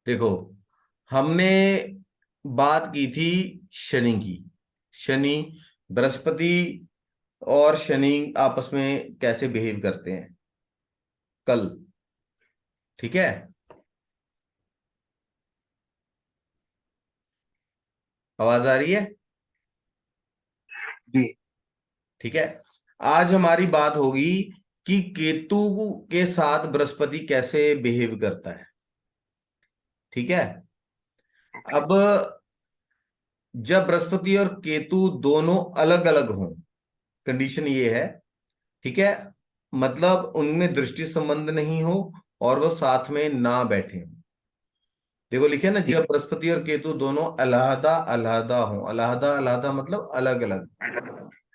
देखो, हमने बात की थी शनि की। शनि, बृहस्पति और शनि आपस में कैसे बिहेव करते हैं कल। ठीक है, आवाज आ रही है? जी। ठीक है। आज हमारी बात होगी कि केतु के साथ बृहस्पति कैसे बिहेव करता है। ठीक है। ओके। अब जब बृहस्पति और केतु दोनों अलग अलग हों, कंडीशन ये है। ठीक है, मतलब उनमें दृष्टि संबंध नहीं हो और वो साथ में ना बैठे हों। देखो लिखे ना, ठीक जब बृहस्पति और केतु दोनों अलहदा अलहदा हों। अलहदा अलहदा मतलब अलग अलग। है।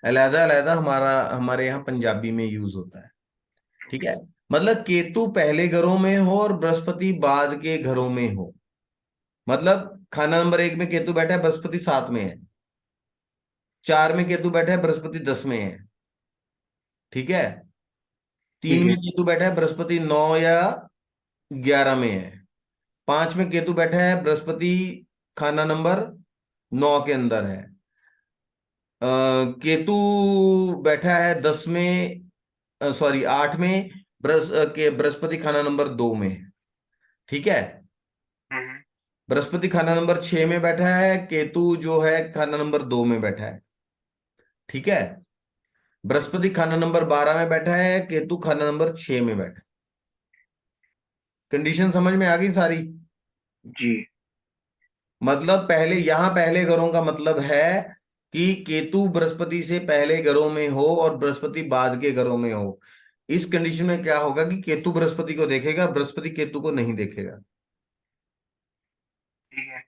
अलहदा अलहदा हमारा हमारे यहाँ पंजाबी में यूज होता है। ठीक है, मतलब केतु पहले घरों में हो और बृहस्पति बाद के घरों में हो। मतलब खाना नंबर 1 में केतु बैठा है, बृहस्पति 7 में है। 4 में केतु बैठा है, बृहस्पति 10 में है। ठीक है। तीन ठीक में है। केतु बैठा है, बृहस्पति 9 या 11 में है। 5 में केतु बैठा है, बृहस्पति खाना नंबर 9 के अंदर है। केतु बैठा है 10 में, सॉरी 8 में, बृहस्पति खाना नंबर 2 में है। ठीक है। हम्म। बृहस्पति खाना नंबर 6 में बैठा है, केतु जो है खाना नंबर 2 में बैठा है। ठीक है। बृहस्पति खाना नंबर 12 में बैठा है, केतु खाना नंबर 6 में बैठा है। कंडीशन समझ में आ गई सारी? जी। मतलब पहले यहां पहले घरों का मतलब है कि केतु बृहस्पति से पहले घरों में हो और बृहस्पति बाद के घरों में हो। इस कंडीशन में क्या होगा कि केतु बृहस्पति को देखेगा, बृहस्पति केतु को नहीं देखेगा। ठीक है।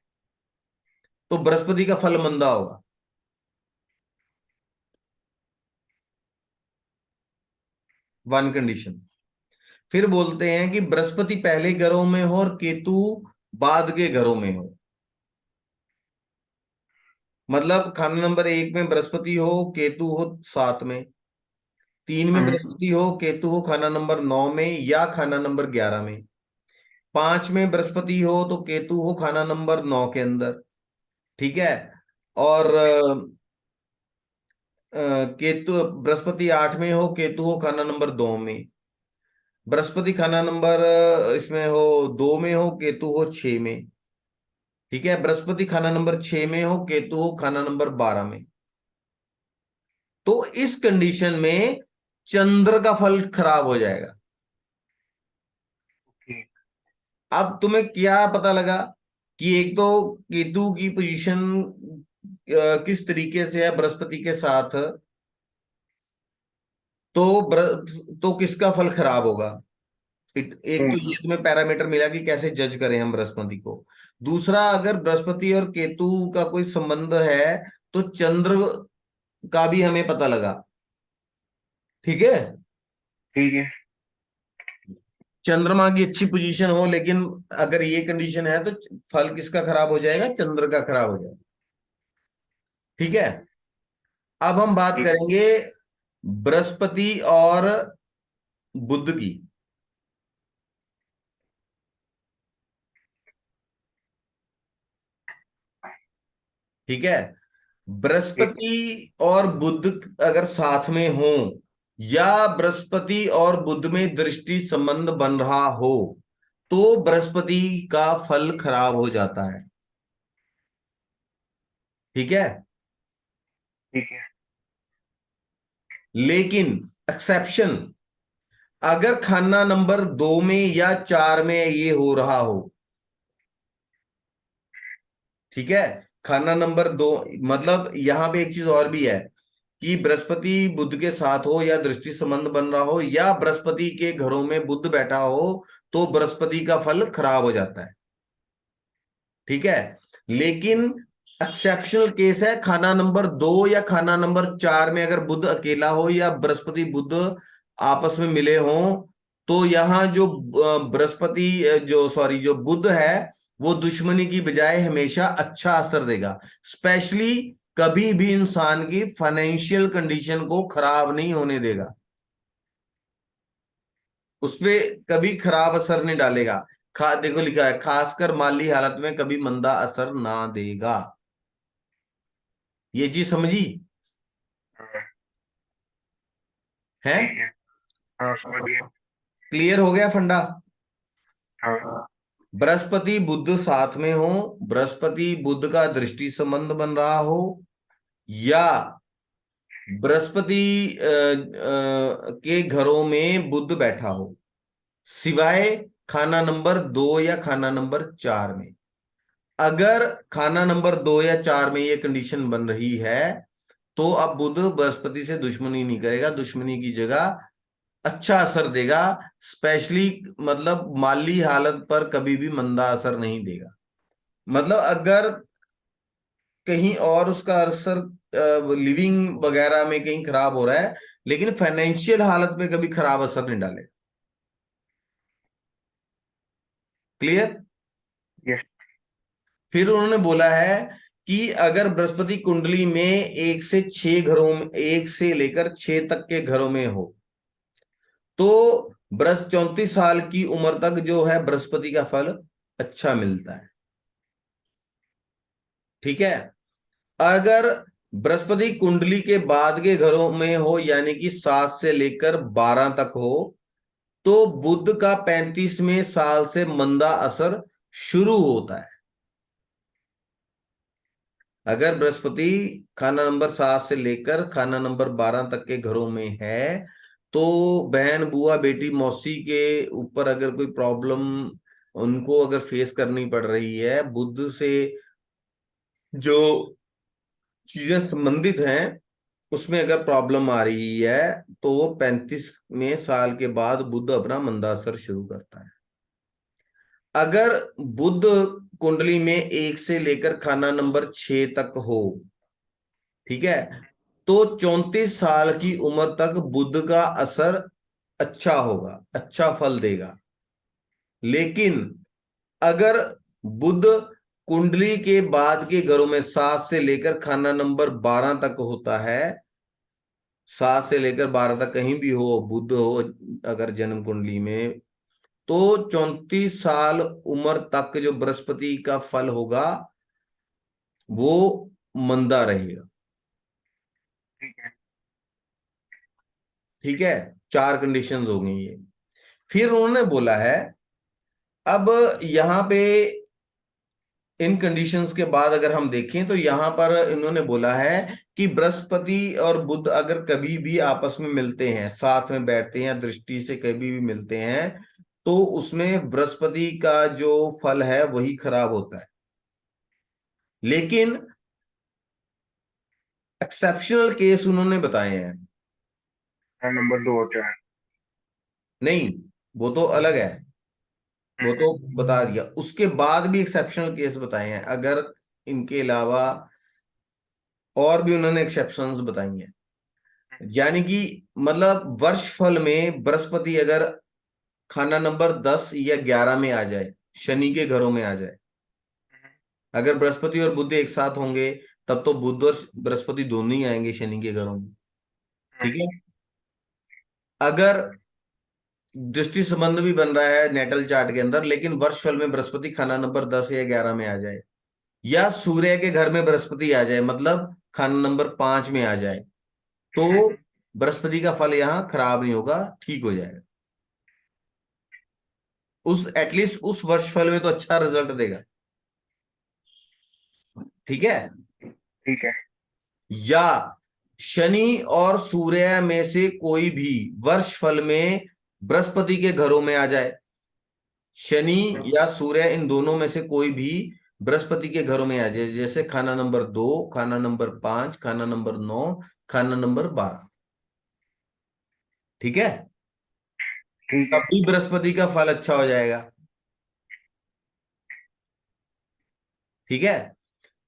तो बृहस्पति का फल मंदा होगा। One condition. फिर बोलते हैं कि बृहस्पति पहले घरों में हो और केतु बाद के घरों में हो। मतलब खाना नंबर 1 में बृहस्पति हो, केतु हो 7 में। 3 में हम्म। बृहस्पति हो, केतु हो खाना नंबर 9 में या खाना नंबर 11 में। 5 में बृहस्पति हो तो केतु हो खाना नंबर 9 के अंदर। ठीक है। और केतु बृहस्पति 8 में हो, केतु हो खाना नंबर 2 में। बृहस्पति खाना नंबर इसमें हो 2 में हो, केतु हो 6 में। ठीक है। बृहस्पति खाना नंबर 6 में हो, केतु हो खाना नंबर 12 में। तो इस कंडीशन में चंद्र का फल खराब हो जाएगा। ओके। अब तुम्हें क्या पता लगा कि एक तो केतु की पोजीशन किस तरीके से है बृहस्पति के साथ, तो तो किसका फल खराब होगा। एक तो ये तुम्हें पैरामीटर मिला कि कैसे जज करें हम बृहस्पति को। दूसरा, अगर बृहस्पति और केतु का कोई संबंध है तो चंद्र का भी हमें पता लगा। ठीक है। ठीक है। चंद्रमा की अच्छी पोजीशन हो, लेकिन अगर ये कंडीशन है तो फल किसका खराब हो जाएगा? चंद्र का खराब हो जाएगा। ठीक है। अब हम बात ठीक। करेंगे बृहस्पति और बुध की। ठीक है। ठीक। बृहस्पति और बुध अगर साथ में हो या बृहस्पति और बुध में दृष्टि संबंध बन रहा हो तो बृहस्पति का फल खराब हो जाता है। ठीक है। ठीक है। लेकिन एक्सेप्शन, अगर खाना नंबर 2 में या 4 में ये हो रहा हो। ठीक है। खाना नंबर 2, मतलब यहां पे एक चीज और भी है कि बृहस्पति बुध के साथ हो या दृष्टि संबंध बन रहा हो या बृहस्पति के घरों में बुध बैठा हो तो बृहस्पति का फल खराब हो जाता है। ठीक है। लेकिन एक्सेप्शनल केस है, खाना नंबर 2 या खाना नंबर 4 में अगर बुध अकेला हो या बृहस्पति बुध आपस में मिले हों तो यहां जो बृहस्पति जो सॉरी जो बुध है वो दुश्मनी की बजाय हमेशा अच्छा असर देगा। स्पेशली कभी भी इंसान की फाइनेंशियल कंडीशन को खराब नहीं होने देगा, उसपे कभी खराब असर नहीं डालेगा। देखो लिखा है खासकर माली हालत में कभी मंदा असर ना देगा। ये चीज समझी हाँ। है? ठीक है। हाँ, समझ गया। क्लियर हो गया फंडा? हाँ। बृहस्पति बुध साथ में हो, बृहस्पति बुध का दृष्टि संबंध बन रहा हो, या बृहस्पति के घरों में बुध बैठा हो, सिवाय खाना नंबर 2 या खाना नंबर 4 में। अगर खाना नंबर 2 या 4 में ये कंडीशन बन रही है तो अब बुध बृहस्पति से दुश्मनी नहीं करेगा, दुश्मनी की जगह अच्छा असर देगा। स्पेशली मतलब माली हालत पर कभी भी मंदा असर नहीं देगा। मतलब अगर कहीं और उसका असर लिविंग वगैरह में कहीं खराब हो रहा है, लेकिन फाइनेंशियल हालत में कभी खराब असर नहीं डालेगा। क्लियर? यस। फिर उन्होंने बोला है कि अगर बृहस्पति कुंडली में 1 से 6 घरों में, 1 से लेकर 6 तक के घरों में हो, तो 34 साल की उम्र तक जो है बृहस्पति का फल अच्छा मिलता है। ठीक है? अगर बृहस्पति कुंडली के बाद के घरों में हो, यानी कि 7 से लेकर 12 तक हो, तो बुध का 35वें साल से मंदा असर शुरू होता है। अगर बृहस्पति खाना नंबर 7 से लेकर खाना नंबर 12 तक के घरों में है, तो बहन बुआ बेटी मौसी के ऊपर अगर कोई प्रॉब्लम उनको अगर फेस करनी पड़ रही है, बुध से जो चीजें संबंधित हैं उसमें अगर प्रॉब्लम आ रही है, तो वो 35वें साल के बाद बुध अपना मंदा असर शुरू करता है। अगर बुध कुंडली में 1 से लेकर खाना नंबर 6 तक हो, ठीक है, तो 34 साल की उम्र तक बुध का असर अच्छा होगा, अच्छा फल देगा। लेकिन अगर बुध कुंडली के बाद के घरों में 7 से लेकर खाना नंबर 12 तक होता है, 7 से लेकर 12 तक कहीं भी हो बुध हो अगर जन्म कुंडली में, तो 34 साल उम्र तक जो बृहस्पति का फल होगा वो मंदा रहेगा। ठीक है। ठीक है? 4 कंडीशंस हो गई ये। फिर उन्होंने बोला है, अब यहां पे इन कंडीशंस के बाद अगर हम देखें तो यहां पर इन्होंने बोला है कि बृहस्पति और बुध अगर कभी भी आपस में मिलते हैं, साथ में बैठते हैं या दृष्टि से कभी भी मिलते हैं, तो उसमें बृहस्पति का जो फल है वही खराब होता है। लेकिन एक्सेप्शनल केस उन्होंने बताए हैं। हाँ, नंबर 2 और 4। नहीं, वो तो अलग है, वो तो बता दिया। उसके बाद भी एक्सेप्शनल केस बताए हैं, अगर इनके अलावा और भी उन्होंने एक्सेप्शंस बताई हैं। यानी कि मतलब वर्ष फल में बृहस्पति अगर खाना नंबर 10 या 11 में आ जाए, शनि के घरों में आ जाए, अगर बृहस्पति और बुध एक साथ होंगे, तब तो बुध और बृहस्पति दोनों ही आएंगे शनि के घरों में। ठीक है? अगर दृष्टि संबंध भी बन रहा है नेटल चार्ट के अंदर, लेकिन वर्ष फल में बृहस्पति खाना नंबर 10 या 11 में आ जाए, या सूर्य के घर में बृहस्पति आ जाए, मतलब खाना नंबर 5 में आ जाए, तो बृहस्पति का फल यहां खराब नहीं होगा, ठीक हो जाएगा। उस एटलीस्ट उस वर्ष फल में तो अच्छा रिजल्ट देगा। ठीक है? ठीक है। या शनि और सूर्य में से कोई भी वर्ष फल में बृहस्पति के घरों में आ जाए, शनि या सूर्य इन दोनों में से कोई भी बृहस्पति के घरों में आ जाए, जैसे खाना नंबर 2, खाना नंबर 5, खाना नंबर 9, खाना नंबर 12। ठीक है? ठीक है। तब भी बृहस्पति का फल अच्छा हो जाएगा। ठीक है?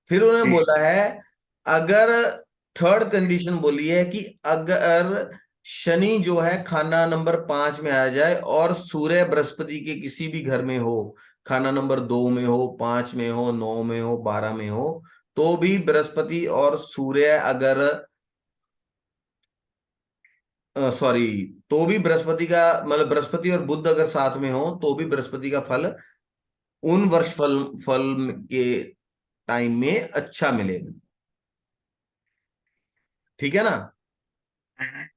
फिर उन्होंने ठीक। बोला है, अगर थर्ड कंडीशन बोली है कि अगर शनि जो है खाना नंबर 5 में आ जाए और सूर्य बृहस्पति के किसी भी घर में हो, खाना नंबर 2 में हो, 5 में हो, 9 में हो, 12 में हो, तो भी बृहस्पति और सूर्य अगर सॉरी, तो भी बृहस्पति का मतलब बृहस्पति और बुध अगर साथ में हो तो भी बृहस्पति का फल उन वर्ष फल फल के टाइम में अच्छा मिलेगा। ठीक है ना। हम्म,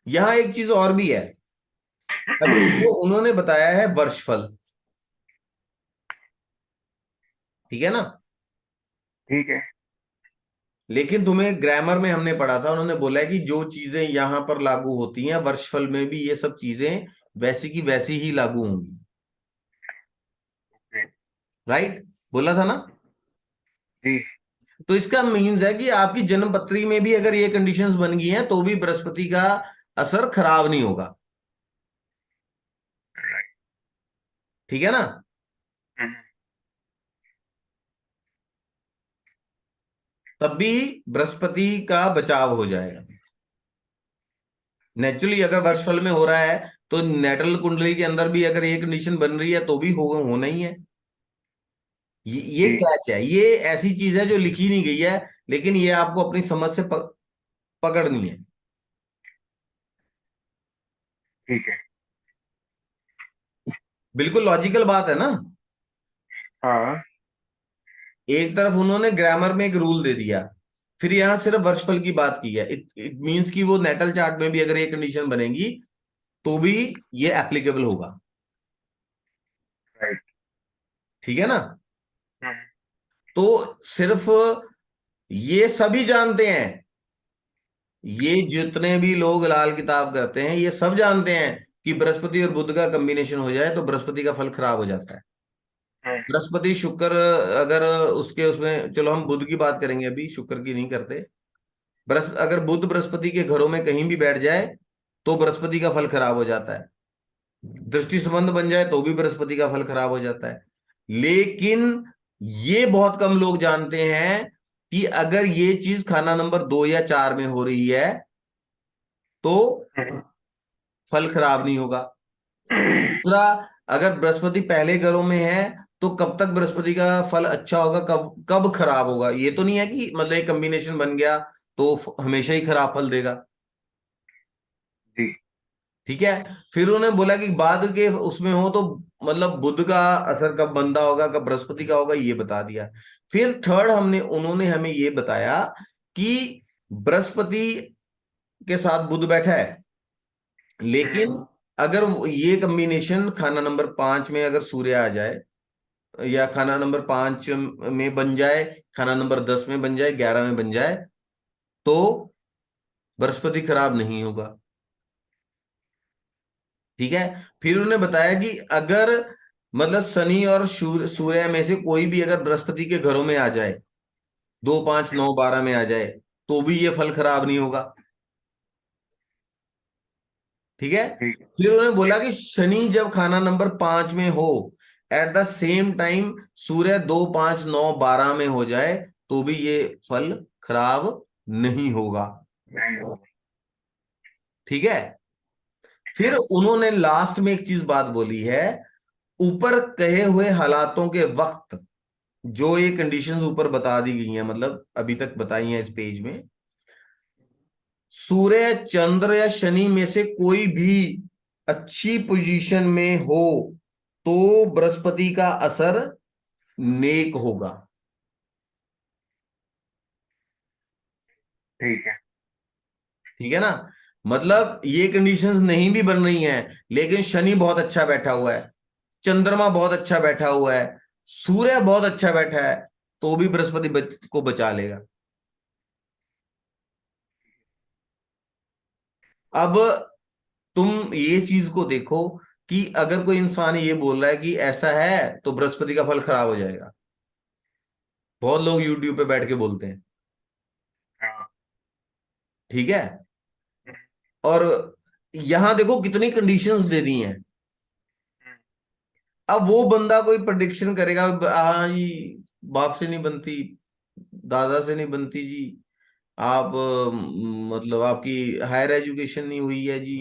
यहां एक चीज और भी है। अभी देखो उन्होंने बताया है वर्षफल। ठीक है ना। ठीक है। लेकिन तुम्हें ग्रामर में हमने पढ़ा था, उन्होंने बोला है कि जो चीजें यहां पर लागू होती हैं वर्षफल में भी ये सब चीजें वैसी की वैसी ही लागू होंगी। ओके। राइट, बोला था ना। जी। तो इसका मीन्स है कि आपकी जन्म पत्री में भी अगर ये कंडीशंस बन गई हैं तो भी बृहस्पति का असर खराब नहीं होगा। राइट। ठीक है ना। हम्म, तब भी बृहस्पति का बचाव हो जाएगा। नेचुरली अगर वर्षफल में हो रहा है तो नेटल कुंडली के अंदर भी अगर ये कंडीशन बन रही है तो भी होना ही है। ये जी। कैच है, ये ऐसी चीज है जो लिखी नहीं गई है, लेकिन ये आपको अपनी समझ से पकड़नी है। ठीक है। बिल्कुल लॉजिकल बात है ना। हाँ। एक तरफ उन्होंने ग्रामर में एक रूल दे दिया, फिर यहां सिर्फ वर्षफल की बात की है। इट मींस कि वो नेटल चार्ट में भी अगर ये कंडीशन बनेगी तो भी ये एप्लीकेबल होगा। राइट। ठीक है ना। हम्म, तो सिर्फ ये सभी जानते हैं, ये जितने भी लोग लाल किताब करते हैं ये सब जानते हैं कि बृहस्पति और बुध का कॉम्बिनेशन हो जाए तो बृहस्पति का फल खराब हो जाता है। हम्म, बृहस्पति शुक्र, अगर उसके उसमें, चलो हम बुध की बात करेंगे अभी, शुक्र की नहीं करते। अगर बुध बृहस्पति के घरों में कहीं भी बैठ जाए तो बृहस्पति का फल खराब हो जाता है। दृष्टि संबंध बन जाए तो भी बृहस्पति का फल खराब हो जाता है। लेकिन ये बहुत कम लोग जानते हैं कि अगर ये चीज खाना नंबर 2 या 4 में हो रही है तो हम्म, फल खराब नहीं होगा। दूसरा, अगर बृहस्पति पहले घरों में है तो कब तक बृहस्पति का फल अच्छा होगा, कब कब खराब होगा। ये तो नहीं है कि मतलब एक कॉम्बिनेशन बन गया तो हमेशा ही खराब फल देगा। जी। ठीक है। फिर उन्होंने बोला कि बाद के उसमें हो तो मतलब बुध का असर कब मंदा होगा कब बृहस्पति का होगा, ये बता दिया। फिर थर्ड हमने उन्होंने हमें ये बताया कि बृहस्पति के साथ बुध बैठा है, लेकिन अगर ये कॉम्बिनेशन खाना नंबर 5 में अगर सूर्य आ जाए, या खाना नंबर 5 में बन जाए, खाना नंबर 10 में बन जाए, 11 में बन जाए, तो बृहस्पति खराब नहीं होगा। ठीक है। फिर उन्होंने बताया कि अगर मतलब शनि और सूर्य में से कोई भी अगर बृहस्पति के घरों में आ जाए, 2 5 9 12 में आ जाए, तो भी ये फल खराब नहीं होगा। ठीक है। ठीक है। फिर उन्होंने बोला कि शनि जब खाना नंबर 5 में हो, एट द सेम टाइम सूर्य 2 5 9 12 में हो जाए, तो भी ये फल खराब नहीं होगा। नहीं। ठीक है। फिर उन्होंने लास्ट में एक चीज बात बोली है, ऊपर कहे हुए हालातों के वक्त, जो ये कंडीशंस ऊपर बता दी गई हैं, मतलब अभी तक बताई हैं इस पेज में, सूर्य चंद्र या शनि में से कोई भी अच्छी पोजीशन में हो तो बृहस्पति का असर नेक होगा। ठीक है। ठीक है ना। मतलब ये कंडीशंस नहीं भी बन रही हैं, लेकिन शनि बहुत अच्छा बैठा हुआ है, चंद्रमा बहुत अच्छा बैठा हुआ है, सूर्य बहुत अच्छा बैठा है, तो भी बृहस्पति को बचा लेगा। अब तुम ये चीज को देखो कि अगर कोई इंसान ये बोल रहा है कि ऐसा है तो बृहस्पति का फल खराब हो जाएगा, बहुत लोग यूट्यूब पे बैठ के बोलते हैं। हाँ। ठीक है। और यहां देखो कितनी कंडीशंस दे दी हैं। अब वो बंदा कोई प्रेडिक्शन करेगा, हाँ जी, बाप से नहीं बनती, दादा से नहीं बनती जी, आप मतलब आपकी हायर एजुकेशन नहीं हुई है जी,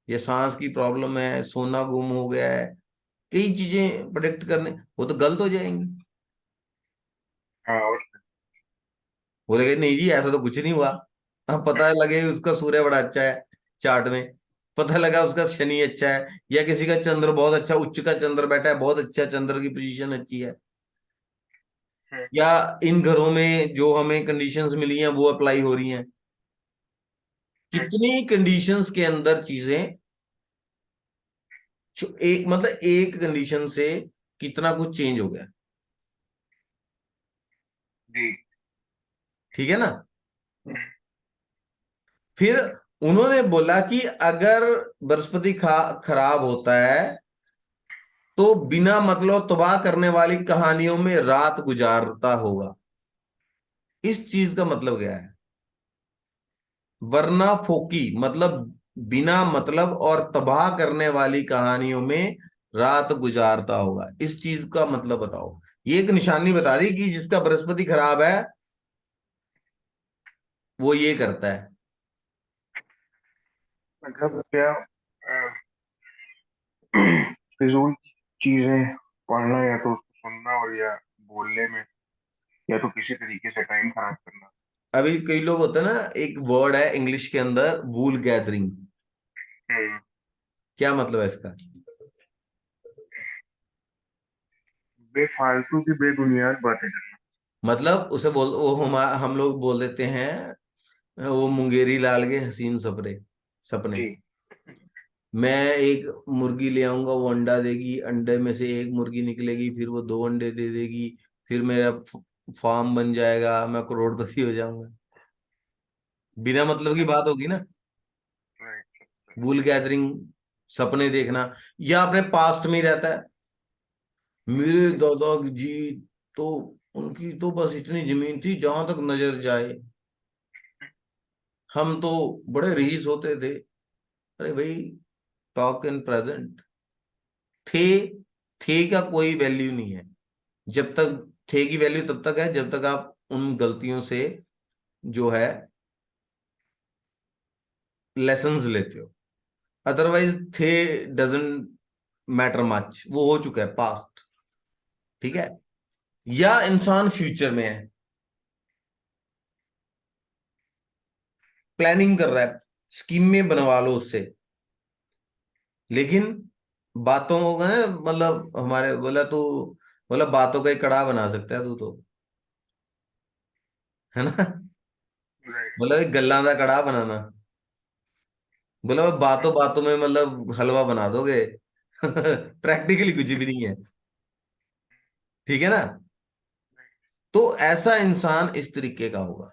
ये सांस की प्रॉब्लम है, सोना गुम हो गया है, कई चीजें प्रेडिक्ट करने, वो तो गलत हो जाएंगी। हाँ। और बोलेगा नहीं जी ऐसा तो कुछ नहीं हुआ। अब पता लगे उसका सूर्य बड़ा अच्छा है चार्ट में, पता लगा उसका शनि अच्छा है, या किसी का चंद्र बहुत अच्छा, उच्च का चंद्र बैठा है, बहुत अच्छा, चंद्र की पोजीशन अच्छी है, हम्म, या इन घरों में जो हमें कंडीशंस मिली हैं वो अप्लाई हो रही हैं। हम्म, कितनी कंडीशंस के अंदर चीजें, एक मतलब एक कंडीशन से कितना कुछ चेंज हो गया। जी। ठीक है ना। हम्म, फिर उन्होंने बोला कि अगर बृहस्पति खराब होता है तो बिना मतलब तबाह करने वाली कहानियों में रात गुजारता होगा। इस चीज का मतलब क्या है? वरना फोकी मतलब बिना मतलब और तबाह करने वाली कहानियों में रात गुजारता होगा, इस चीज का मतलब बताओ। ये एक निशानी बता दी कि जिसका बृहस्पति खराब है वो ये करता है। मतलब क्या, फिजूल चीजें पढ़ना, या तो उसको सुनना, और या बोलने में, या तो किसी तरीके से टाइम खराब करना। अभी कई लोग होते हैं ना, एक वर्ड है इंग्लिश के अंदर, वूल गैदरिंग। हम्म, क्या मतलब है इसका? बेफालतू की बेबुनियाद बातें करना। मतलब उसे बोल, वो हम लोग बोल देते हैं, वो मुंगेरी लाल के हसीन सपने सपने। जी। मैं एक मुर्गी ले आऊंगा, वो अंडा देगी, अंडे में से एक मुर्गी निकलेगी, फिर वो दो अंडे दे देगी, फिर मेरा फार्म बन जाएगा, मैं करोड़पति हो जाऊंगा। बिना मतलब की बात होगी ना। राइट। वूल गैदरिंग, सपने देखना। या अपने पास्ट में ही रहता है, मेरे दादा जी तो, उनकी तो बस इतनी जमीन थी जहां तक नजर जाए, हम तो बड़े रईस होते थे। अरे भाई, टॉक इन प्रेजेंट। थे थे का कोई वैल्यू नहीं है। जब तक थे की वैल्यू तब तक है जब तक आप उन गलतियों से जो है लेसन्स लेते हो। अदरवाइज थे डजंट मैटर मच, वो हो चुका है पास्ट। ठीक है। या इंसान फ्यूचर में है, प्लानिंग कर रहा है, स्कीम में बनवा लो उससे, लेकिन बातों का ना, मतलब हमारे बोला तो, बोला बातों का एक कड़ा बना सकता है तू तो, है ना। राइट। बोला एक गल्ला का कड़ा बनाना, बोला वो बातों बातों में मतलब हलवा बना दोगे। प्रैक्टिकली कुछ भी नहीं है। ठीक है ना। तो ऐसा इंसान इस तरीके का होगा,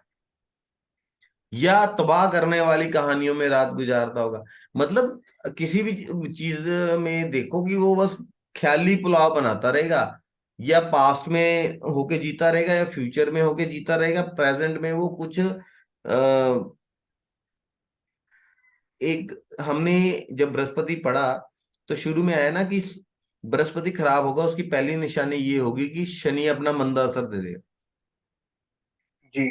या तबाह करने वाली कहानियों में रात गुजारता होगा। मतलब किसी भी चीज में देखो कि वो बस ख्याली पुलाव बनाता रहेगा, या पास्ट में होके जीता रहेगा, या फ्यूचर में होके जीता रहेगा, प्रेजेंट में वो कुछ एक, हमने जब बृहस्पति पढ़ा तो शुरू में आया ना कि बृहस्पति खराब होगा, उसकी पहली निशानी ये होगी कि शनि अपना मंदा असर दे देगा। जी।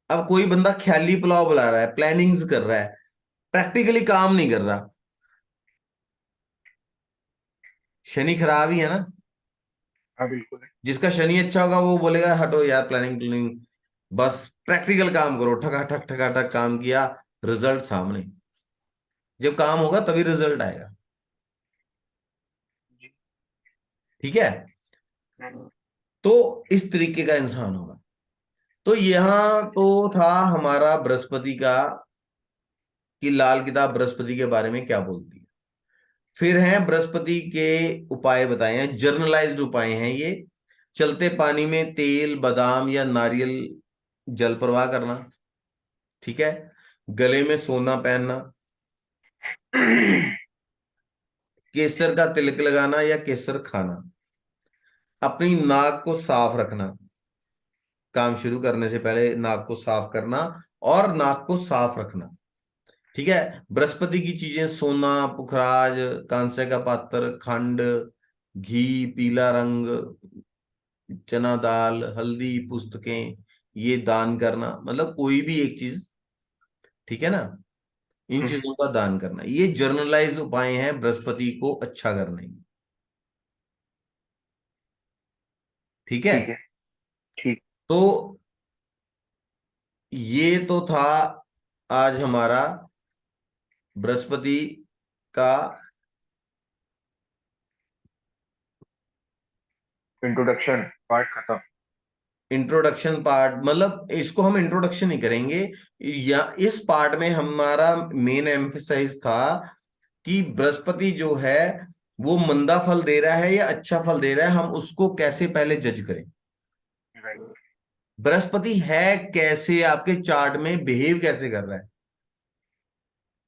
अब कोई बंदा ख्याली पुलाव बुला रहा है, प्लानिंग्स कर रहा है, प्रैक्टिकली काम नहीं कर रहा, शनि खराब ही है ना। हाँ, बिल्कुल है। जिसका शनि अच्छा होगा वो बोलेगा हटो यार प्लानिंग प्लानिंग, बस प्रैक्टिकल काम करो, ठका ठक काम किया, रिजल्ट सामने। जब काम होगा तभी रिजल्ट आएगा। जी। ठीक है। हम्म, तो इस तरीके का इंसान होगा। तो यहाँ तो था हमारा बृहस्पति का, कि लाल किताब बृहस्पति के बारे में क्या बोलती है। फिर है बृहस्पति के उपाय बताए हैं, जर्नलाइज्ड उपाय हैं ये। चलते पानी में तेल, बादाम या नारियल जल प्रवाह करना। ठीक है। गले में सोना पहनना, केसर का तिलक लगाना या केसर खाना, अपनी नाक को साफ रखना, काम शुरू करने से पहले नाक को साफ करना और नाक को साफ रखना। ठीक है। बृहस्पति की चीजें, सोना, पुखराज, कांसे का पात्र, खंड, घी, पीला रंग, चना दाल, हल्दी, पुस्तकें, ये दान करना, मतलब कोई भी एक चीज। ठीक है ना। इन हम्म, चीजों का दान करना, ये जर्नलाइज उपाय हैं बृहस्पति को अच्छा करने के। ठीक है। ठीक है। ठीक। तो ये तो था आज हमारा बृहस्पति का इंट्रोडक्शन पार्ट खत्म। इंट्रोडक्शन पार्ट, मतलब इसको हम इंट्रोडक्शन ही करेंगे, या इस पार्ट में हमारा मेन एम्फेसाइज था कि बृहस्पति जो है वो मंदा फल दे रहा है या अच्छा फल दे रहा है, हम उसको कैसे पहले जज करें। राइट। बृहस्पति है कैसे, आपके चार्ट में बिहेव कैसे कर रहा है।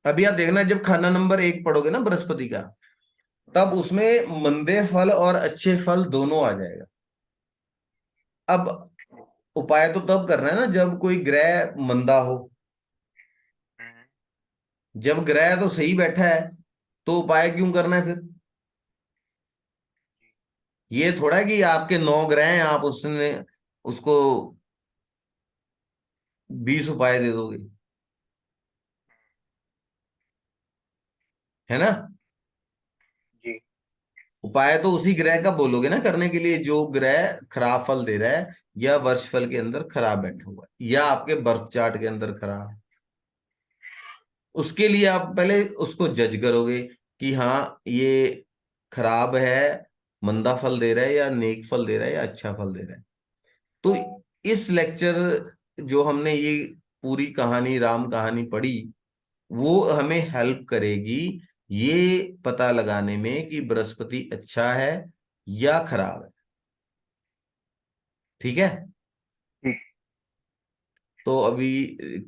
अभी आप देखना, जब खाना नंबर 1 पढ़ोगे ना बृहस्पति का, तब उसमें मंदे फल और अच्छे फल दोनों आ जाएगा। अब उपाय तो तब करना है ना जब कोई ग्रह मंदा हो। जब ग्रह तो सही बैठा है तो उपाय क्यों करना है फिर। ये थोड़ा है कि आपके 9 ग्रह हैं, आप उसने उसको 20 उपाय दे दोगे, है ना। जी। उपाय तो उसी ग्रह का बोलोगे ना करने के लिए जो ग्रह खराब फल दे रहा है, या वर्ष फल के अंदर खराब बैठा हुआ है, या आपके बर्थ चार्ट के अंदर खराब है। उसके लिए आप पहले उसको जज करोगे कि हाँ ये खराब है, मंदा फल दे रहा है, या नेक फल दे रहा है, या अच्छा फल दे रहा है। तो इस लेक्चर, जो हमने ये पूरी कहानी, राम कहानी पढ़ी, वो हमें हेल्प करेगी ये पता लगाने में कि बृहस्पति अच्छा है या खराब है। ठीक है। ठीक। तो अभी